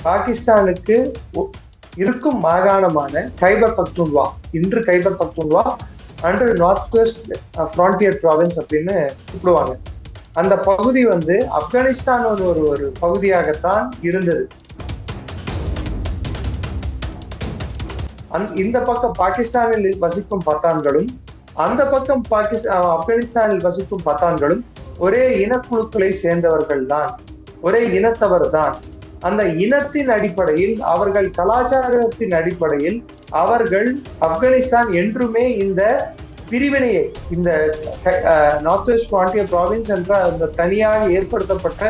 பாகிஸ்தானுக்கு இருக்கும் மாகாணமான கைபர் பக்துன்வா, இன்று கைபர் பக்துன்வா, அன்று நார்த் வெஸ்ட் ஃப்ரான்டியர் ப்ராவின்ஸ் அப்படின்னு கூப்பிடுவாங்க. அந்த பகுதி ஆப்கானிஸ்தான் ஒரு ஒரு பகுதியாகத்தான் இருந்தது. இந்த பக்கம் பாகிஸ்தானில் வசிக்கும் பத்தான்களும் அந்த பக்கம் ஆப்கானிஸ்தானில் வசிக்கும் பத்தான்களும் ஒரே இனக்குழுக்களை சேர்ந்தவர்கள் தான், ஒரே இனத்தவர் தான். அந்த இனத்தின் அடிப்படையில், அவர்கள் கலாச்சாரத்தின் அடிப்படையில் அவர்கள் ஆப்கானிஸ்தான் என்றுமே இந்த பிரிவினையை, இந்த நார்த் வெஸ்ட் ஃப்ரான்டியர் ப்ராவின்ஸ் என்ற அந்த தனியாக ஏற்படுத்தப்பட்ட,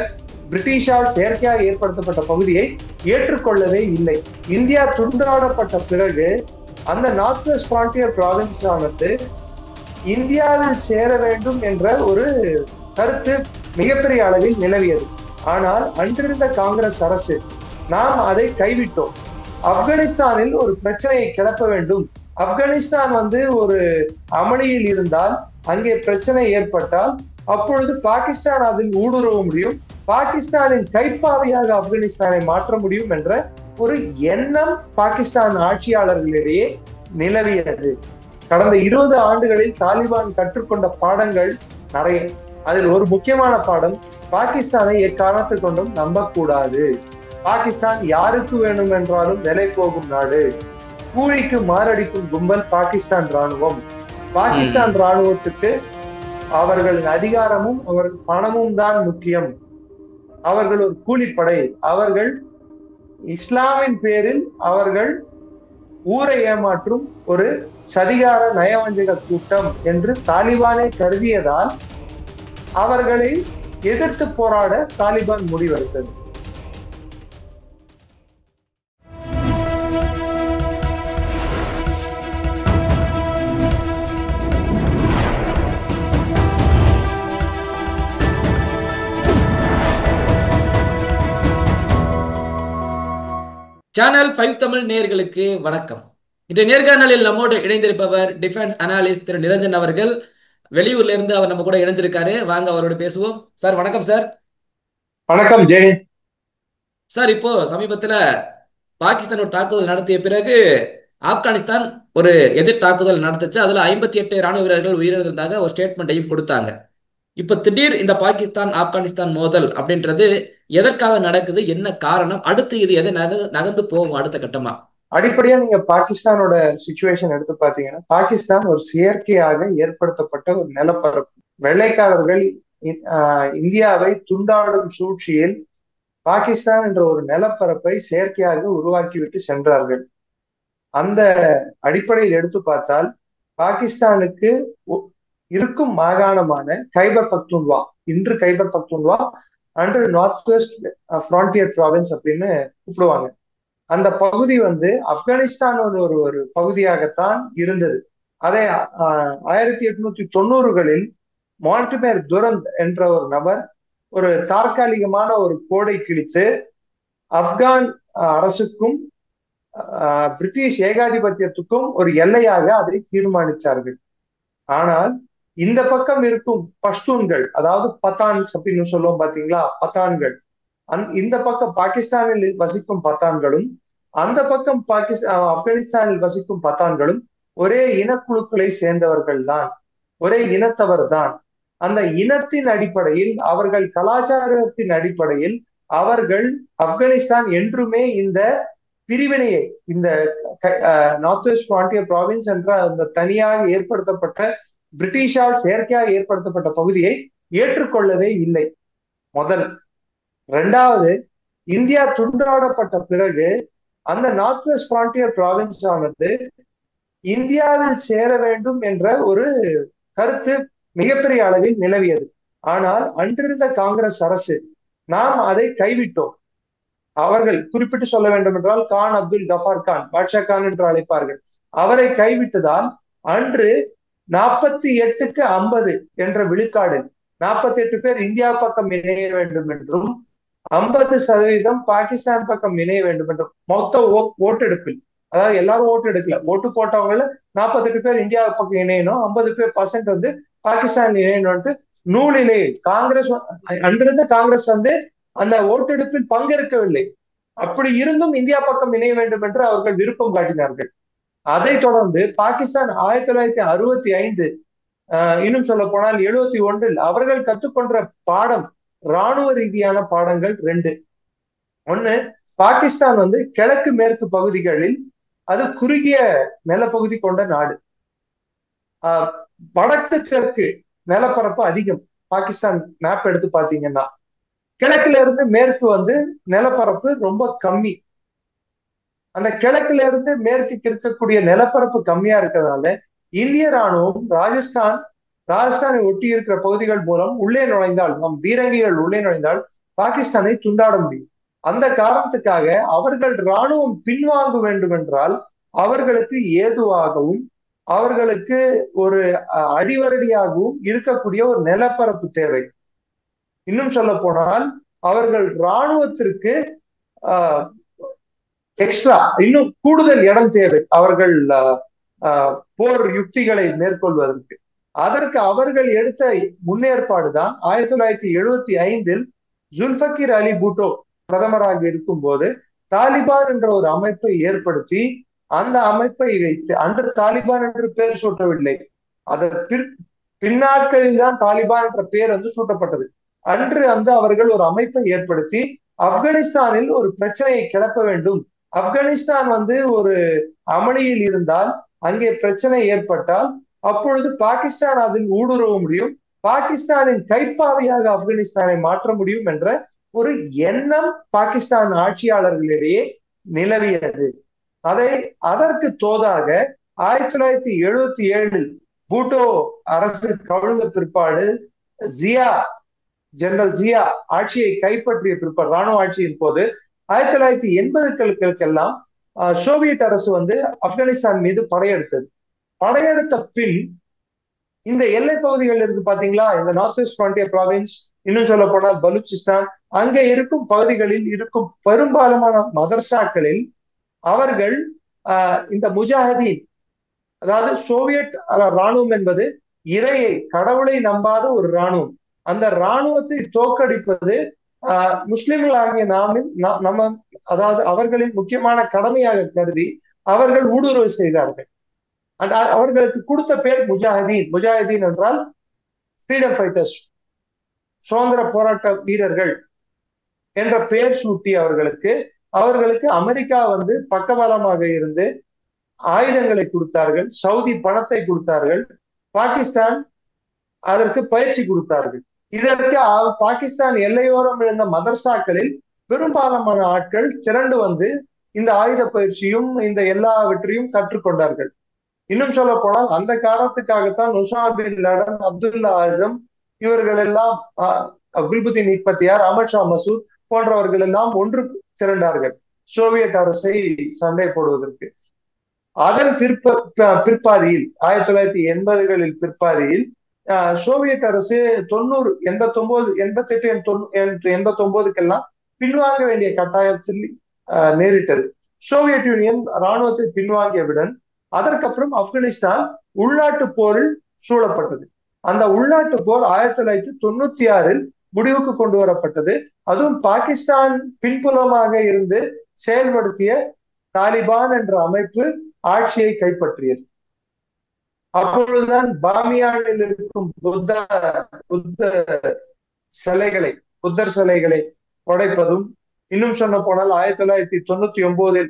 பிரிட்டிஷால் செயற்கையாக ஏற்படுத்தப்பட்ட பகுதியை ஏற்றுக்கொள்ளவே இல்லை. இந்தியா துண்டாடப்பட்ட பிறகு அந்த நார்த் வெஸ்ட் ஃப்ரான்டியர் ப்ராவின்ஸ் ஆனது இந்தியாவில் சேர வேண்டும் என்ற ஒரு கருத்து மிகப்பெரிய அளவில் நிலவியது. ஆனால் அன்றிருந்த காங்கிரஸ் அரசு நாம் அதை கைவிட்டோம். ஆப்கானிஸ்தானில் ஒரு பிரச்சனையை கிளப்ப வேண்டும், ஆப்கானிஸ்தான் ஒரு அமளியில் இருந்தால், அங்கே பிரச்சனை ஏற்பட்டால் அப்பொழுது பாகிஸ்தான் அதில் ஊடுருவ முடியும், பாகிஸ்தானின் கைப்பாவையாக ஆப்கானிஸ்தானை மாற்ற முடியும் என்ற ஒரு எண்ணம் பாகிஸ்தான் ஆட்சியாளர்களிடையே நிலவியது. கடந்த 20 ஆண்டுகளில் தாலிபான் கற்றுக்கொண்ட பாடங்கள் நிறைய. அதில் ஒரு முக்கியமான பாடம், பாகிஸ்தானை எக்காரணத்தை கொண்டும் நம்பக்கூடாது. பாகிஸ்தான் யாருக்கு வேணும் என்றாலும் விலை போகும் நாடு. கூலிக்கு மாரடிக்கும் கும்பல் பாகிஸ்தான் ராணுவம். பாகிஸ்தான் ராணுவத்துக்கு அவர்களின் அதிகாரமும் அவர்கள் பணமும் தான் முக்கியம். அவர்கள் ஒரு கூலிப்படை. அவர்கள் இஸ்லாமின் பேரில் அவர்கள் ஊரை ஏமாற்றும் ஒரு சதிகார நயவஞ்சக கூட்டம் என்று தாலிபானை கருதியதால் அவர்களை எதிர்த்து போராட தாலிபான் முடிவெடுத்தது. சேனல் 5 தமிழ் நேயர்களுக்கு வணக்கம். இன்றைய நேர்காணலில் நம்மோடு இணைந்திருப்பவர் டிஃபென்ஸ் அனாலிஸ்ட் திரு நிரஞ்சன் அவர்கள். வெளியூர்ல இருந்து அவர் நம்ம கூட இணைஞ்சிருக்காரு. வாங்க அவரோட பேசுவோம். சார் வணக்கம். சார் வணக்கம் ஜெய். சார், இப்போ சமீபத்துல பாகிஸ்தான் ஒரு தாக்குதல் நடத்திய பிறகு ஆப்கானிஸ்தான் ஒரு எதிர் தாக்குதல் நடத்துச்சு. அதுல 58 ராணுவ வீரர்கள் உயிரிழந்ததாக ஒரு ஸ்டேட்மெண்ட்டையும் கொடுத்தாங்க. இப்ப திடீர் இந்த பாகிஸ்தான் ஆப்கானிஸ்தான் மோதல் அப்படின்றது எதற்காக நடக்குது, என்ன காரணம், அடுத்து இது எதை நகர்ந்து போகும் அடுத்த கட்டமா? அடிப்படையா நீங்க பாகிஸ்தானோட சிச்சுவேஷன் எடுத்து பாத்தீங்கன்னா, பாகிஸ்தான் ஒரு செயற்கையாக ஏற்படுத்தப்பட்ட ஒரு நிலப்பரப்பு. வெள்ளைக்காரர்கள் இந்தியாவை துண்டாடும் சூழ்ச்சியில் பாகிஸ்தான் என்ற ஒரு நிலப்பரப்பை செயற்கையாக உருவாக்கிவிட்டு சென்றார்கள். அந்த அடிப்படையில் எடுத்து பார்த்தால், பாகிஸ்தானுக்கு இருக்கும் மாகாணமான கைபர் பக்துன்வா, இன்று கைபர் பக்துன்வா, அன்று நார்த் வெஸ்ட் ஃப்ரான்டியர் ப்ராவின்ஸ் அப்படின்னு கூப்பிடுவாங்க. அந்த பகுதி ஆப்கானிஸ்தான் ஒரு ஒரு பகுதியாகத்தான் இருந்தது. அதை 1890களில் மார்டிமேர் துரந்த் என்ற ஒரு நபர் ஒரு தற்காலிகமான ஒரு கோடை கிழித்து ஆப்கான் அரசுக்கும் பிரிட்டிஷ் ஏகாதிபத்தியத்துக்கும் ஒரு எல்லையாக அதை தீர்மானித்தார்கள். ஆனால் இந்த பக்கம் இருக்கும் பஷ்தூன்கள், அதாவது பத்தான்ஸ் அப்படின்னு சொல்லுவோம் பாத்தீங்களா, பத்தான்கள், இந்த பக்கம் பாகிஸ்தானில் வசிக்கும் பத்தான்களும் அந்த பக்கம் ஆப்கானிஸ்தானில் வசிக்கும் பத்தான்களும் ஒரே இனக்குழுக்களை சேர்ந்தவர்கள் தான், ஒரே இனத்தவர் தான். அந்த இனத்தின் அடிப்படையில், அவர்கள் கலாச்சாரத்தின் அடிப்படையில் அவர்கள் ஆப்கானிஸ்தான் என்றுமே இந்த பிரிவினையை, இந்த நார்த் வெஸ்ட் ஃப்ரான்டியர் ப்ராவின்ஸ் என்ற அந்த தனியாக ஏற்படுத்தப்பட்ட, பிரிட்டிஷால் செயற்கையாக ஏற்படுத்தப்பட்ட பகுதியை ஏற்றுக்கொள்ளவே இல்லை. முதல். இரண்டாவது, இந்தியா துண்டாடப்பட்ட பிறகு அந்த நார்த் வெஸ்ட் ஃப்ரான்டியர் ப்ராவின்ஸ் ஆனது இந்தியாவில் சேர வேண்டும் என்ற ஒரு கருத்து மிகப்பெரிய அளவில் நிலவியது. ஆனால் அன்றிருந்த காங்கிரஸ் அரசு நாம் அதை கைவிட்டோம். அவர்கள் குறிப்பிட்டு சொல்ல வேண்டும் என்றால் கான் அப்துல் கஃபார் கான், பாட்ஷா கான் என்று அழைப்பார்கள், அவரை கைவிட்டதால் அன்று 48க்கு 50 என்ற விழுக்காடு, 48 பேர் இந்தியா பக்கம் இணைய வேண்டும் என்றும் 50% பாகிஸ்தான் பக்கம் இணைய வேண்டும் என்றும் மொத்த ஓட்டெடுப்பில், அதாவது எல்லாரும் ஓட்டு எடுக்கல, ஓட்டு போட்டவங்கள 48 பேர் இந்தியா பக்கம் இணையணும், 50 பேர் பாகிஸ்தான் இணையணும் நூலிலே காங்கிரஸ், அன்றிருந்த காங்கிரஸ் அந்த ஓட்டெடுப்பில் பங்கேற்கவில்லை. அப்படி இருந்தும் இந்தியா பக்கம் இணைய வேண்டும் என்று அவர்கள் விருப்பம் காட்டினார்கள். அதைத் தொடர்ந்து பாகிஸ்தான் 1965, இன்னும் சொல்ல போனால் 71 அவர்கள் கற்றுக்கொண்ட பாடம், ராணுவ ரீதியான பாடங்கள் ரெண்டு. ஒண்ணு, பாகிஸ்தான் வந்து கிழக்கு மேற்கு பகுதிகளில் அது குறுகிய நிலப்பகுதி கொண்ட நாடு. வடக்கு தெற்கு நிலப்பரப்பு அதிகம். பாகிஸ்தான் மேப் எடுத்து பாத்தீங்கன்னா கிழக்குல இருந்து மேற்கு வந்து நிலப்பரப்பு ரொம்ப கம்மி. அந்த கிழக்குல இருந்து மேற்குக்கு இருக்கக்கூடிய நிலப்பரப்பு கம்மியா இருக்கிறதால இந்திய ராணுவம் ராஜஸ்தானை ஒட்டி இருக்கிற பகுதிகள் மூலம் உள்ளே நுழைந்தால், நம் பீரங்கிகள் உள்ளே நுழைந்தால் பாகிஸ்தானை துண்டாட முடியும். அந்த காரணத்துக்காக அவர்கள் ராணுவம் பின்வாங்க வேண்டும் என்றால் அவர்களுக்கு ஏதுவாகவும் அவர்களுக்கு ஒரு அடிவரடியாகவும் இருக்கக்கூடிய ஒரு நிலப்பரப்பு தேவை. இன்னும் சொல்ல போனால் அவர்கள் ராணுவத்திற்கு எக்ஸ்ட்ரா இன்னும் கூடுதல் இடம் தேவை அவர்கள் போர் யுக்திகளை மேற்கொள்வதற்கு. அதற்கு அவர்கள் எடுத்த முன்னேற்பாடுதான் 1975 ஜுல்ஃபக்கிர் அலி பூட்டோ பிரதமராக இருக்கும் போது தாலிபான் என்ற ஒரு அமைப்பை ஏற்படுத்தி, அந்த அமைப்பை வைத்து, அன்று தாலிபான் என்று பெயர் சூட்டவில்லை, அதற்கு பின்னாட்களில் தான் தாலிபான் என்ற பெயர் வந்து சூட்டப்பட்டது. அன்று அவர்கள் ஒரு அமைப்பை ஏற்படுத்தி ஆப்கானிஸ்தானில் ஒரு பிரச்சனையை கிளப்ப வேண்டும், ஆப்கானிஸ்தான் வந்து ஒரு அமளியில் இருந்தால், அங்கே பிரச்சனை ஏற்பட்டால் அப்பொழுது பாகிஸ்தான் அதில் ஊடுருவ முடியும், பாகிஸ்தானின் கைப்பாவையாக ஆப்கானிஸ்தானை மாற்ற முடியும் என்ற ஒரு எண்ணம் பாகிஸ்தான் ஆட்சியாளர்களிடையே நிலவியது. அதற்கு தோதாக 1977 பூட்டோ அரசு கவிழ்ந்த பிற்பாடு ஜெனரல் ஜியா ஆட்சியை கைப்பற்றிய பிற்பாடு, ராணுவ ஆட்சியின் போது 1980களுக்கெல்லாம் சோவியத் அரசு வந்து ஆப்கானிஸ்தான் மீது படையெடுத்தது. படையெடுத்த பின் இந்த எல்லை பகுதிகள் இருக்கு பாத்தீங்களா, இந்த நார்த் வெஸ்ட் ஃப்ரான்டியர் ப்ராவின்ஸ், இன்னும் சொல்ல போனால் பலூச்சிஸ்தான், அங்க இருக்கும் பகுதிகளில் இருக்கும் பெரும்பாலான மதர்சாக்களில் அவர்கள் இந்த முஜாஹதீன், அதாவது சோவியத் ராணுவம் என்பது இறையை, கடவுளை நம்பாத ஒரு ராணுவம். அந்த ராணுவத்தை தோற்கடிப்பது முஸ்லிம்களாகிய நம்ம, அதாவது அவர்களின் முக்கியமான கடமையாக கருதி அவர்கள் ஊடுருவல் செய்தார்கள். அவர்களுக்கு கொடுத்த பேர் முஜாஹதீன். முஜாஹதீன் என்றால் ஃப்ரீடம் ஃபைட்டர்ஸ், சுதந்திர போராட்ட வீரர்கள் என்ற பெயர் சூட்டி அவர்களுக்கு அமெரிக்கா வந்து பக்கபலமாக இருந்து ஆயுதங்களை கொடுத்தார்கள், சவுதி பணத்தை கொடுத்தார்கள், பாகிஸ்தான் அதற்கு பயிற்சி கொடுத்தார்கள். இதற்கு பாகிஸ்தான் எல்லையோரம் இருந்த மதர்சாக்களில் பெரும்பாலான ஆட்கள் திரண்டு வந்து இந்த ஆயுத பயிற்சியும் இந்த எல்லாவற்றையும் கற்றுக்கொண்டார்கள். இன்னும் சொல்ல போனால் அந்த காரணத்துக்காகத்தான் உசாமா பின் லாடன், அப்துல்லா ஆசம், இவர்கள் எல்லாம், குல்புதீன் ஹிக்மத்தியார், அமர் ஷா மசூத் போன்றவர்கள் எல்லாம் ஒன்று திரண்டார்கள் சோவியத் அரசை சண்டை போடுவதற்கு. அதன் பிற்பாதியில் 1980களில் பிற்பாதியில் சோவியத் அரசு 90, 89, 88, 89க்கெல்லாம் பின்வாங்க வேண்டிய கட்டாயத்தில் நேரிட்டது. சோவியத் யூனியன் ராணுவத்தை பின்வாங்கியவுடன் அதற்கப்புறம் ஆப்கானிஸ்தான் உள்நாட்டு போரில் சூழப்பட்டது. அந்த உள்நாட்டு போர் 1996 முடிவுக்கு கொண்டு வரப்பட்டது. அதுவும் பாகிஸ்தான் பின்புலமாக இருந்து செயல்படுத்திய தாலிபான் என்ற அமைப்பு ஆட்சியை கைப்பற்றியது. அப்பொழுதுதான் பாமியானில் இருக்கும் புத்தர் சிலைகளை உடைப்பதும், இன்னும் சொன்ன போனால் 1999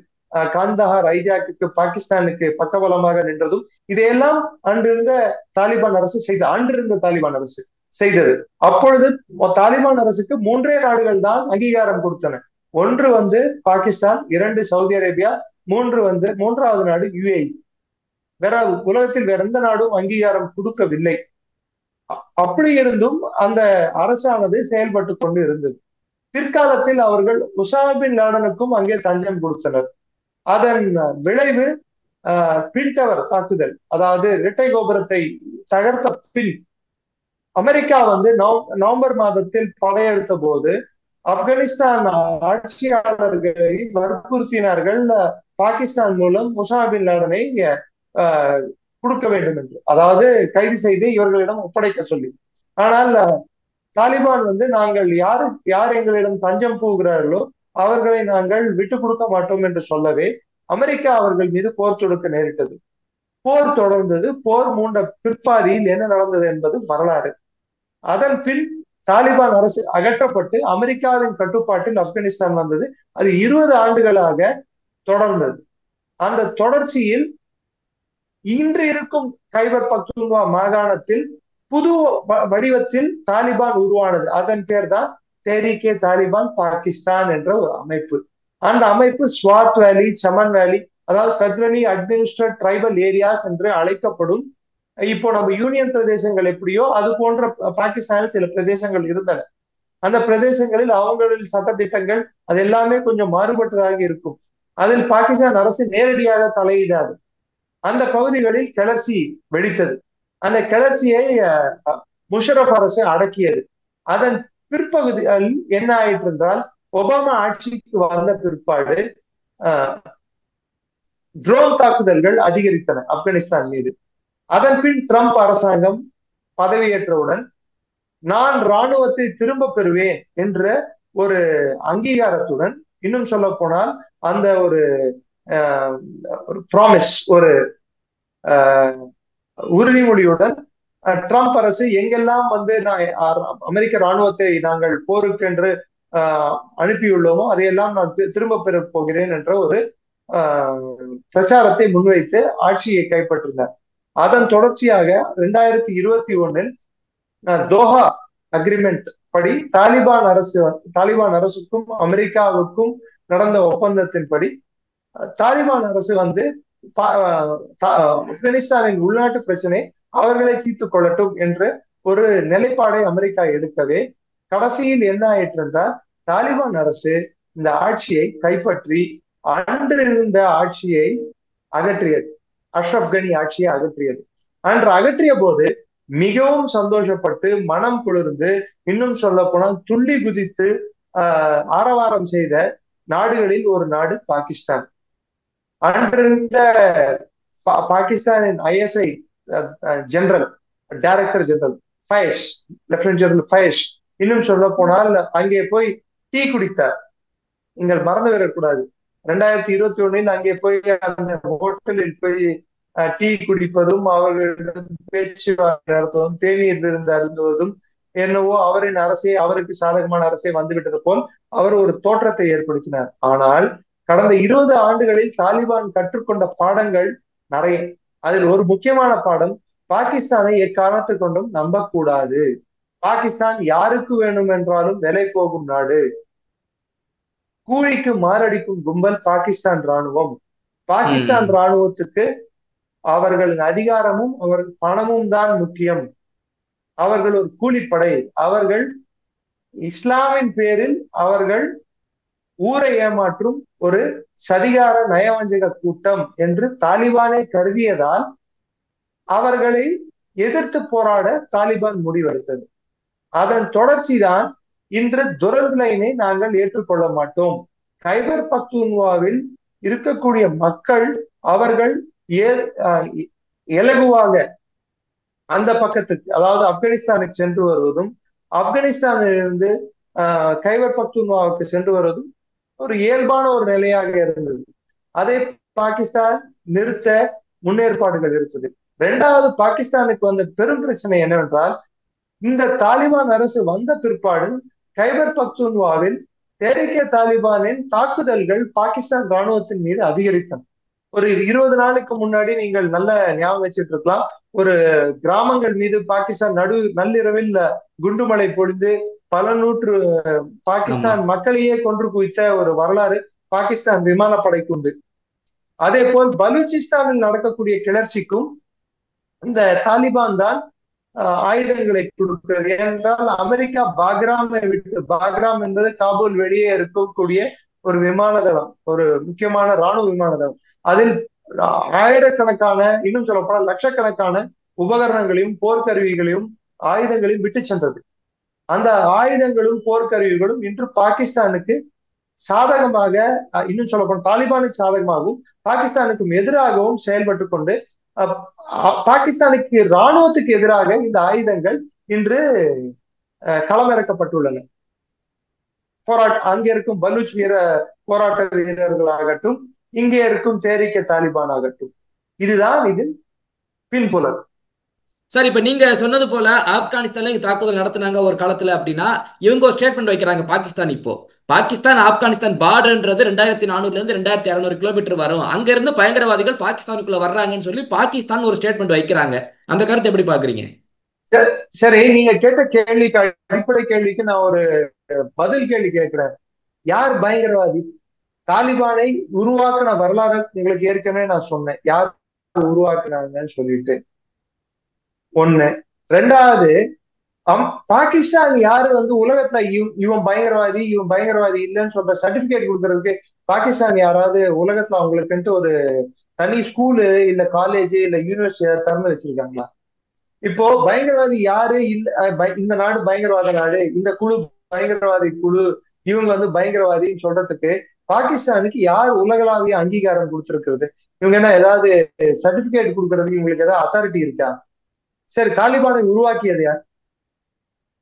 காந்தஹார் ஐஜாக்கு பாகிஸ்தானுக்கு பக்கபலமாக நின்றதும், இதையெல்லாம் அன்றிருந்த தாலிபான் அரசு செய்தது. அப்பொழுது தாலிபான் அரசுக்கு 3 நாடுகள் தான் அங்கீகாரம் கொடுத்தன. ஒன்று வந்து பாகிஸ்தான், 2 சவுதி அரேபியா, மூன்றாவது நாடு UAE. உலகத்தில் வேற எந்த நாடும் அங்கீகாரம் கொடுக்கவில்லை. அப்படி இருந்தும் அந்த அரசானது செயல்பட்டு கொண்டு இருந்தது. பிற்காலத்தில் அவர்கள் உசாமா பின் லாடனுக்கும் அங்கே தஞ்சம் கொடுத்தனர். அதன் விளைவு ட்வின் டவர் தாக்குதல், அதாவது இரட்டை கோபுரத்தை தகர்த்த பின் அமெரிக்கா வந்து நவம்பர் மாதத்தில் படையெடுத்த போது ஆப்கானிஸ்தான் ஆட்சியாளர்களை வற்புறுத்தினார்கள் பாகிஸ்தான் மூலம் உசாமா பின் லாடனை கொடுக்க வேண்டும் என்று, அதாவது கைது செய்து இவர்களிடம் ஒப்படைக்க சொல்லி. ஆனால் தாலிபான் வந்து நாங்கள் யார் எங்களிடம் தஞ்சம் போகிறார்களோ அவர்களை நாங்கள் விட்டுக் கொடுக்க மாட்டோம் என்று சொல்லவே அமெரிக்கா அவர்கள் மீது போர் தொடுக்க நேரிட்டது. போர் தொடர்ந்தது. போர் மூண்ட பிற்பாதியில் என்ன நடந்தது என்பது வரலாறு. அதன் பின் தாலிபான் அரசு அகற்றப்பட்டு அமெரிக்காவின் கட்டுப்பாட்டில் ஆப்கானிஸ்தான் வந்தது. அது 20 ஆண்டுகளாக தொடர்ந்தது. அந்த தொடர்ச்சியில் இன்று இருக்கும் கைபர் பக்துன்வா மாகாணத்தில் புது வடிவத்தில் தாலிபான் உருவானது. அதன் பேர் தான் தேரிகே தாலிபான் பாகிஸ்தான் என்ற ஒரு அமைப்பு. அந்த அமைப்பு ஸ்வாத் வேலி, சமன் வேலி, அதாவது ஃபெடரலி அட்மினிஸ்ட்ரேட் ட்ரைபல் ஏரியாஸ் என்று அழைக்கப்படும். இப்போ நம்ம யூனியன் பிரதேசங்கள் எப்படியோ அது போன்ற பாகிஸ்தானில் சில பிரதேசங்கள் இருந்தன. அந்த பிரதேசங்களில் அவங்களின் சட்டத்திட்டங்கள் அது எல்லாமே கொஞ்சம் மாறுபட்டதாக இருக்கும். அதில் பாகிஸ்தான் அரசு நேரடியாக தலையிடாது. அந்த பகுதிகளில் கிளர்ச்சி வெடித்தது. அந்த கிளர்ச்சியை முஷரப் அரசு அடக்கியது. அதன் பிற்பகுதியில் என்ன ஆயிற்று என்றால், ஒபாமா ஆட்சிக்கு வந்த பிற்பாடு ட்ரோன் தாக்குதல்கள் அதிகரித்தன ஆப்கானிஸ்தான் மீது. அதன் பின் ட்ரம்ப் அரசாங்கம் பதவியேற்றவுடன் நான் ராணுவத்தை திரும்ப பெறுவேன் என்ற ஒரு அங்கீகாரத்துடன், இன்னும் சொல்ல போனால் அந்த ஒரு ப்ராமிஸ், ஒரு உறுதிமொழியுடன் ட்ரம்ப் அரசு எங்கெல்லாம் அமெரிக்க ராணுவத்தை நாங்கள் போருக்கு என்று அனுப்பியுள்ளோமோ அதையெல்லாம் நான் திரும்ப பெற போகிறேன் என்ற ஒரு பிரச்சாரத்தை முன்வைத்து ஆட்சியை கைப்பற்றினார். அதன் தொடர்ச்சியாக 2021 தோஹா அக்ரிமெண்ட் படி தாலிபான் அரசுக்கும் அமெரிக்காவுக்கும் நடந்த ஒப்பந்தத்தின்படி தாலிபான் அரசு ஆப்கானிஸ்தானின் உள்நாட்டு பிரச்சனை அவர்களை தீர்த்துக் கொள்ளட்டும் என்ற ஒரு நிலைப்பாடை அமெரிக்கா எடுக்கவே கடைசியில் என்ன ஆயிற்று என்றால், தாலிபான் அரசு இந்த ஆட்சியை கைப்பற்றி அன்று இருந்த ஆட்சியை அகற்றியது. அஷ்ரப் கனி ஆட்சியை அகற்றியது. அன்று அகற்றிய போது மிகவும் சந்தோஷப்பட்டு மனம் குளிர்ந்து, இன்னும் சொல்ல போனால் துள்ளி குதித்து ஆரவாரம் செய்த நாடுகளில் ஒரு நாடு பாகிஸ்தான். அன்றிருந்த பாகிஸ்தானின் ISI general, director general Faiz, lieutenant general Faiz, இன்னும் சொல்ல போனால் அங்கே போய் டீ குடித்தார். நீங்கள் மறந்து விடக்கூடாது. 2021 அங்கே போய் அந்த ஹோட்டலில் போய் டீ குடிப்பதும், அவர்களிடம் பேச்சுவார்த்தை நடத்துவதும், தேநீர் விருந்து அருந்துவதும், என்னவோ அவரின் அரசே, அவருக்கு சாதகமான அரசே வந்துவிட்டது போல் அவர் ஒரு தோற்றத்தை ஏற்படுத்தினார். ஆனால் கடந்த 20 ஆண்டுகளில் தாலிபான் கற்றுக்கொண்ட பாடங்கள் நிறைய. அதில் ஒரு முக்கியமான பாடம், பாகிஸ்தானை எக்காரணத்து கொண்டும் நம்பக்கூடாது. பாகிஸ்தான் யாருக்கு வேணும் என்றாலும் விலை போகும் நாடு. கூலிக்கு மாரடிக்கும் கும்பல் பாகிஸ்தான் ராணுவம். பாகிஸ்தான் ராணுவத்துக்கு அவர்களின் அதிகாரமும் அவர்கள் பணமும் தான் முக்கியம். அவர்கள் ஒரு கூலிப்படை. அவர்கள் இஸ்லாமின் பேரில் அவர்கள் ஊரை ஏமாற்றும் ஒரு சதிகார நயவஞ்சக கூட்டம் என்று தாலிபானை கருதியதால் அவர்களை எதிர்த்து போராட தாலிபான் முடிவெடுத்தது. அதன் தொடர்ச்சி தான் இன்று துரந்த்லைனை நாங்கள் ஏற்றுக்கொள்ள மாட்டோம். கைபர் பக்துன்வாவில் இருக்கக்கூடிய மக்கள் அவர்கள் இலகுவாக அந்த பக்கத்துக்கு, அதாவது ஆப்கானிஸ்தானுக்கு சென்று வருவதும், ஆப்கானிஸ்தானிலிருந்து கைபர் பக்துன்வாவுக்கு சென்று வருவதும் ஒரு இயல்பான ஒரு நிலையாக இருந்தது. அதை பாகிஸ்தான் நிறுத்த முன்னேற்பாடுகள் இருக்குது. 2வது, பாகிஸ்தானுக்கு வந்த பெரும் பிரச்சனை என்னவென்றால், இந்த தாலிபான் அரசு வந்த பிற்பாடு கைபர் பக்துன்வாவில் தேரிகே தாலிபானின் தாக்குதல்கள் பாகிஸ்தான் ராணுவத்தின் மீது அதிகரித்தன. ஒரு 20 நாளுக்கு முன்னாடி நீங்கள் நல்ல ஞாபகம் வச்சுட்டு இருக்கலாம், ஒரு கிராமங்கள் மீது பாகிஸ்தான் நள்ளிரவில் குண்டுமழை பொழிந்து பல நூற்று பாகிஸ்தான் மக்களையே கொன்று குவித்த ஒரு வரலாறு பாகிஸ்தான் விமானப்படைக்கு உண்டு. அதே போல் பலூச்சிஸ்தானில் நடக்கக்கூடிய கிளர்ச்சிக்கும் இந்த தாலிபான் தான் ஆயுதங்களை கொடுக்கிறது. ஏனென்றால் அமெரிக்கா பாக்ராமை விட்டு, பாக்ராம் என்பது காபூல் வெளியே இருக்கக்கூடிய ஒரு விமான தளம், ஒரு முக்கியமான ராணுவ விமான தளம். அதில் ஆயிரக்கணக்கான, இன்னும் சொல்லப்போனால் லட்சக்கணக்கான உபகரணங்களையும் போர்க்கருவிகளையும் ஆயுதங்களையும் விட்டு சென்றது. அந்த ஆயுதங்களும் போர்க்கருவிகளும் இன்று பாகிஸ்தானுக்கு சாதகமாக, இன்னும் சொல்லப்போனால் தாலிபானுக்கு சாதகமாகவும் பாகிஸ்தானுக்கும் எதிராகவும் செயல்பட்டு கொண்டு பாகிஸ்தானுக்கு ராணுவத்துக்கு எதிராக இந்த ஆயுதங்கள் இன்று களமிறக்கப்பட்டுள்ளன. அங்கே இருக்கும் பலூச் போராட்ட வீரர்களாகட்டும், இங்கே இருக்கும் தேரிக்க தாலிபான் ஆகட்டும், இதுதான் இதில் பின்புலம். சார், இப்ப நீங்க சொன்னது போல ஆப்கானிஸ்தான்ல இங்க தாக்குதல் நடத்தினாங்க ஒரு காலத்துல அப்படின்னா, இவங்க ஒரு ஸ்டேட்மெண்ட் வைக்கிறாங்க பாகிஸ்தான். இப்போ பாகிஸ்தான் ஆப்கானிஸ்தான் பார்டர்ன்றது 2400 இருந்து 2600 கிலோமீட்டர் வரும், அங்க இருந்து பயங்கரவாதிகள் பாகிஸ்தானுக்குள்ள வர்றாங்கன்னு சொல்லி பாகிஸ்தான் ஒரு ஸ்டேட்மெண்ட் வைக்கிறாங்க. அந்த கருத்தை எப்படி பாக்குறீங்க? சரி, நீங்க கேட்ட கேள்விக்கு, அடிப்படை கேள்விக்கு நான் ஒரு பதில் கேள்வி கேட்கிறேன். யார் பயங்கரவாதி? தாலிபானை உருவாக்குன வரலாறு உங்களுக்கு ஏற்கனவே நான் சொன்னேன், யார் உருவாக்குனாங்கன்னு சொல்லிட்டு. ஒண்ணு. ரெண்டாவது, பாகிஸ்தான் யாரு உலகத்துல இவன் பயங்கரவாதி இவன் பயங்கரவாதி இல்லைன்னு சொல்ற சர்டிபிகேட் கொடுக்கறதுக்கு பாகிஸ்தான் யாராவது உலகத்துல அவங்களுக்குன்ட்டு ஒரு தனி ஸ்கூலு இல்ல காலேஜ் இல்ல யூனிவர்சிட்டி திறந்து வச்சிருக்காங்களா? இப்போ பயங்கரவாதி யாரு இல்ல, இந்த நாடு பயங்கரவாத நாடு, இந்த குழு பயங்கரவாதி குழு, இவங்க பயங்கரவாதின்னு சொல்றதுக்கு பாகிஸ்தானுக்கு யார் உலகளாவிய அங்கீகாரம் கொடுத்திருக்கிறது? இவங்க என்ன ஏதாவது சர்டிபிகேட் கொடுக்கறதுக்கு இவங்களுக்கு ஏதாவது அத்தாரிட்டி இருக்கா? சரி, தாலிபானை உருவாக்கியது யார்?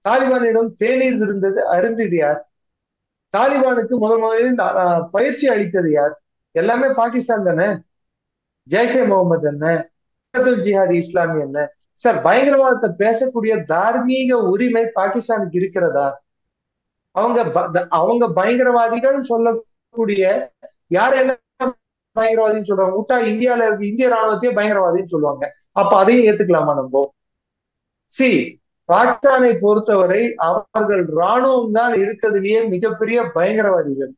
தாலிபானிடம் தேநீர் இருந்தது அருந்தது யார்? தாலிபானுக்கு முதலில் பயிற்சி அளித்தது யார்? எல்லாமே பாகிஸ்தான் தானே. ஜெய்ஷே முகமது என்ன, ஜிஹாதி இஸ்லாமி என்ன? சார், பயங்கரவாதத்தை பேசக்கூடிய தார்மீக உரிமை பாகிஸ்தானுக்கு இருக்கிறதா? அவங்க பயங்கரவாதிகள் சொல்லக்கூடிய யாரெல்லாம் பயங்கரவாதின்னு சொல்றாங்க? விட்டா இந்தியால இருக்கு இந்திய ராணுவத்தையே பயங்கரவாதின்னு சொல்லுவாங்க. அப்ப அதையும் ஏத்துக்கலாமா நம்ம? சி, பாகிஸ்தானை பொறுத்தவரை அவர்கள் ராணுவம் தான் இருக்கிறதுலயே மிகப்பெரிய பயங்கரவாதிகள்.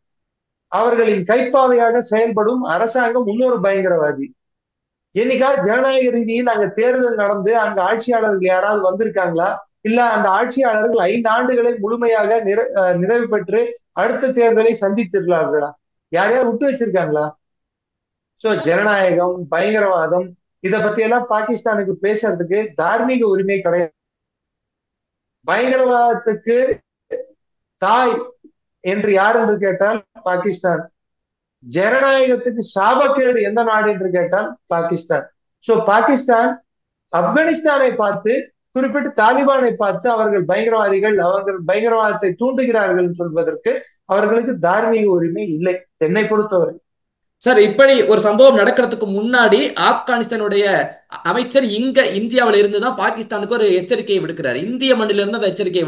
அவர்களின் கைப்பாவையாக செயல்படும் அரசாங்கம் இன்னொரு பயங்கரவாதி. என்னைக்கா ஜனநாயக ரீதியில் அங்க தேர்தல் நடந்து அங்க ஆட்சியாளர்கள் யாராவது வந்திருக்காங்களா? இல்ல அந்த ஆட்சியாளர்கள் 5 ஆண்டுகளை முழுமையாக நிறைவு பெற்று அடுத்த தேர்தலை சந்தித்திருக்கிறார்களா? யாரையாவது விட்டு வச்சிருக்காங்களா? சோ, ஜனநாயகம், பயங்கரவாதம் இத பத்தி எல்லாம் பாகிஸ்தானுக்கு பேசுறதுக்கு தார்மீக உரிமை கிடையாது. பயங்கரவாதத்துக்கு தாய் என்று யார் என்று கேட்டால் பாகிஸ்தான். ஜனநாயகத்துக்கு சாபக்கேடு எந்த நாடு என்று கேட்டால் பாகிஸ்தான். சோ, பாகிஸ்தான் ஆப்கானிஸ்தானை பார்த்து, குறிப்பிட்டு தாலிபானை பார்த்து அவர்கள் பயங்கரவாதிகள், அவர்கள் பயங்கரவாதத்தை தூண்டுகிறார்கள் சொல்வதற்கு அவர்களுக்கு தார்மீக உரிமை இல்லை, என்னை பொறுத்தவரை. சார், இப்படி ஒரு சம்பவம் நடக்கிறதுக்கு முன்னாடி ஆப்கானிஸ்தானுடைய அமைச்சர் இங்க இந்தியாவில இருந்துதான் பாகிஸ்தானுக்கு ஒரு எச்சரிக்கையை விடுக்கிறாரு. இந்திய மண்ணில இருந்து அந்த எச்சரிக்கையை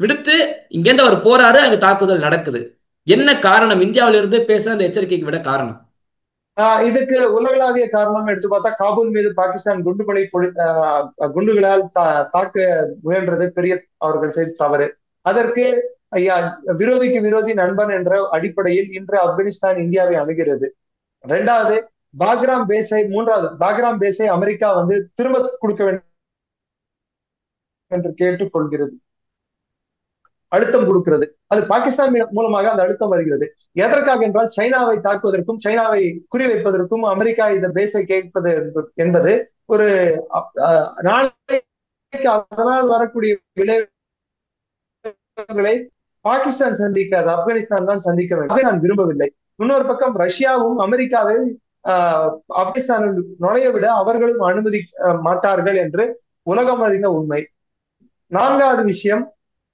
விடுத்து இங்கிருந்து அவர் போறாரு, அங்க தாக்குதல் நடக்குது. என்ன காரணம்? இந்தியாவில இருந்து பேச அந்த எச்சரிக்கைக்கு விட காரணம்? இதுக்கு உலகளாவிய காரணம் எடுத்து பார்த்தா, காபூல் மீது பாகிஸ்தான் குண்டுகளால் தாக்க முயன்றது பெரிய அவர்கள் செய்த தவறு. அதற்கு ஐயா, விரோதிக்கு விரோதி நண்பன் என்ற அடிப்படையில் இன்று ஆப்கானிஸ்தான் இந்தியாவை அணுகிறது. ரெண்டாவது, மூன்றாவது பாக்ராம் பேஸை அமெரிக்கா திரும்ப கொடுக்க வேண்டும் என்று கேட்டுக்கொள்கிறது, அழுத்தம் கொடுக்கிறது. அது பாகிஸ்தான் மூலமாக அந்த அழுத்தம் வருகிறது. எதற்காக என்றால், சைனாவை தாக்குவதற்கும் சைனாவை குறிவைப்பதற்கும் அமெரிக்கா இந்த பேஸை கேட்பது என்பது ஒரு நாளைக்கு அதனால் வரக்கூடிய விளைவுகளை பாகிஸ்தான் சந்திக்காது, ஆப்கானிஸ்தான் தான் சந்திக்க வேண்டும். அதை நான் விரும்பவில்லை. இன்னொரு பக்கம் ரஷ்யாவும் அமெரிக்காவை ஆப்கானிஸ்தானில் நுழைய விட அவர்களும் அனுமதி மாட்டார்கள் என்று உலகம் அறிந்த உண்மை. நான்காவது விஷயம்,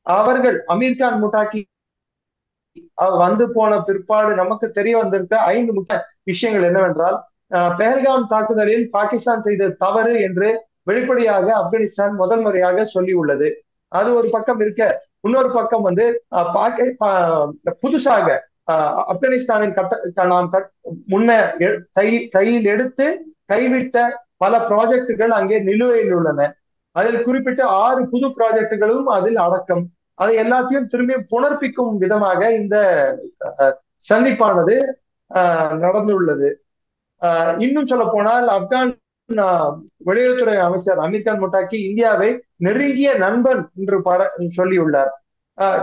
அவர்கள் அமீர்கான் முட்டாக்கி போன பிற்பாடு நமக்கு தெரிய வந்திருக்க 5 முக்கிய விஷயங்கள் என்னவென்றால், பெஹல்காம் தாக்குதலில் பாகிஸ்தான் செய்த தவறு என்று வெளிப்படையாக ஆப்கானிஸ்தான் முதல் முறையாக சொல்லி உள்ளது. அது ஒரு பக்கம் இருக்க, இன்னொரு பக்கம் புதுசாக ஆப்கானிஸ்தானில் நாம் முன்ன கையில் எடுத்து கைவிட்ட பல ப்ராஜெக்டுகள் அங்கே நிலுவையில் உள்ளன. அதில் குறிப்பிட்ட 6 புது ப்ராஜெக்டுகளும் அதில் அடக்கம். அதை எல்லாத்தையும் திரும்பி புனர்ப்பிக்கும் விதமாக இந்த சந்திப்பானது நடந்துள்ளது. இன்னும் சொல்ல போனால், ஆப்கான் வெளியுறவுத்துறை அமைச்சர் அமீர்கான் முட்டாக்கி இந்தியாவை நெருங்கிய நண்பன் என்று சொல்லியுள்ளார்.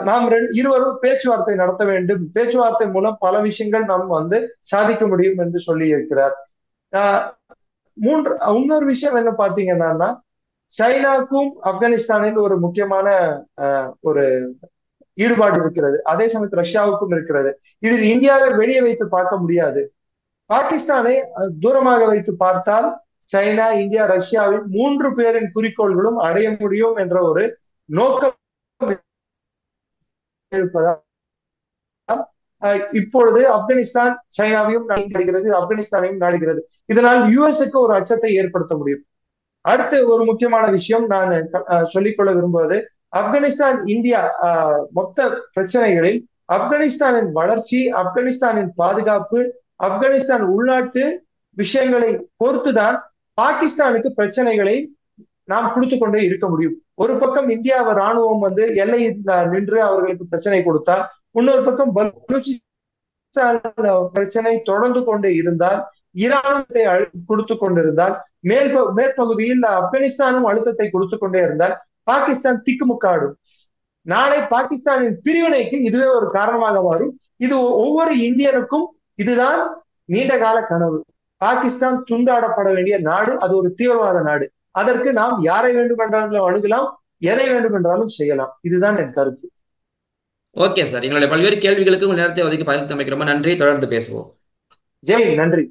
நாம் இருவரும் பேச்சுவார்த்தை நடத்த வேண்டும், பேச்சுவார்த்தை மூலம் பல விஷயங்கள் நாம் சாதிக்க முடியும் என்று சொல்லி இருக்கிறார். இன்னொரு விஷயம் என்ன பாத்தீங்கன்னா, சைனாக்கும் ஆப்கானிஸ்தானில் ஒரு முக்கியமான ஒரு ஈடுபாடு இருக்கிறது, அதே சமயத்தில் ரஷ்யாவுக்கும் இருக்கிறது. இதில் இந்தியாவை வெளியே வைத்து பார்க்க முடியாது. பாகிஸ்தானை தூரமாக வைத்து பார்த்தால் சைனா, இந்தியா, ரஷ்யாவின் 3 பேரின் குறிக்கோள்களும் அடைய முடியும் என்ற ஒரு நோக்கம் இருப்பதால் இப்பொழுது ஆப்கானிஸ்தான் சைனாவையும் நாடுகிறது, ஆப்கானிஸ்தானையும் நாடுகிறது. இதனால் யுஎஸ்க்கு ஒரு அச்சத்தை ஏற்படுத்த முடியும். அடுத்து ஒரு முக்கியமான விஷயம் நான் சொல்லிக்கொள்ள விரும்புவது, ஆப்கானிஸ்தான் இந்தியா மொத்த பிரச்சனைகளில் ஆப்கானிஸ்தானின் வளர்ச்சி, ஆப்கானிஸ்தானின் பாதுகாப்பு, ஆப்கானிஸ்தான் உள்நாட்டு விஷயங்களை பொறுத்துதான் பாகிஸ்தானுக்கு பிரச்சனைகளை நாம் கொடுத்து கொண்டே இருக்க முடியும். ஒரு பக்கம் இந்தியா ராணுவம் எல்லையில் நின்று அவர்களுக்கு பிரச்சனை கொடுத்தால், இன்னொரு பக்கம் பலூச்சிஸ்தான் பிரச்சனை தொடர்ந்து கொண்டே இருந்தால், ஈரானத்தை கொடுத்து கொண்டிருந்தால், மேற்பகுதியில் ஆப்கானிஸ்தானும் அழுத்தத்தை கொடுத்து கொண்டே இருந்தால் பாகிஸ்தான் திக்குமுக்காடும். நாளை பாகிஸ்தானின் பிரிவினைக்கு இதுவே ஒரு காரணமாக மாறும். இது ஒவ்வொரு இந்தியனுக்கும் இதுதான் நீண்ட கால கனவு. பாகிஸ்தான் துண்டாடப்பட வேண்டிய நாடு, அது ஒரு தீவிரவாத நாடு. அதற்கு நாம் யாரை வேண்டுமென்றாலும் அணுகலாம், எதை வேண்டுமென்றாலும் செய்யலாம். இதுதான் என் கருத்து. ஓகே சார், எங்களுடைய பல்வேறு கேள்விகளுக்கு உங்கள் நேரத்தை ஒதுக்கி பதில் அமைக்க ரொம்ப நன்றி. தொடர்ந்து பேசுவோம். ஜெய், நன்றி.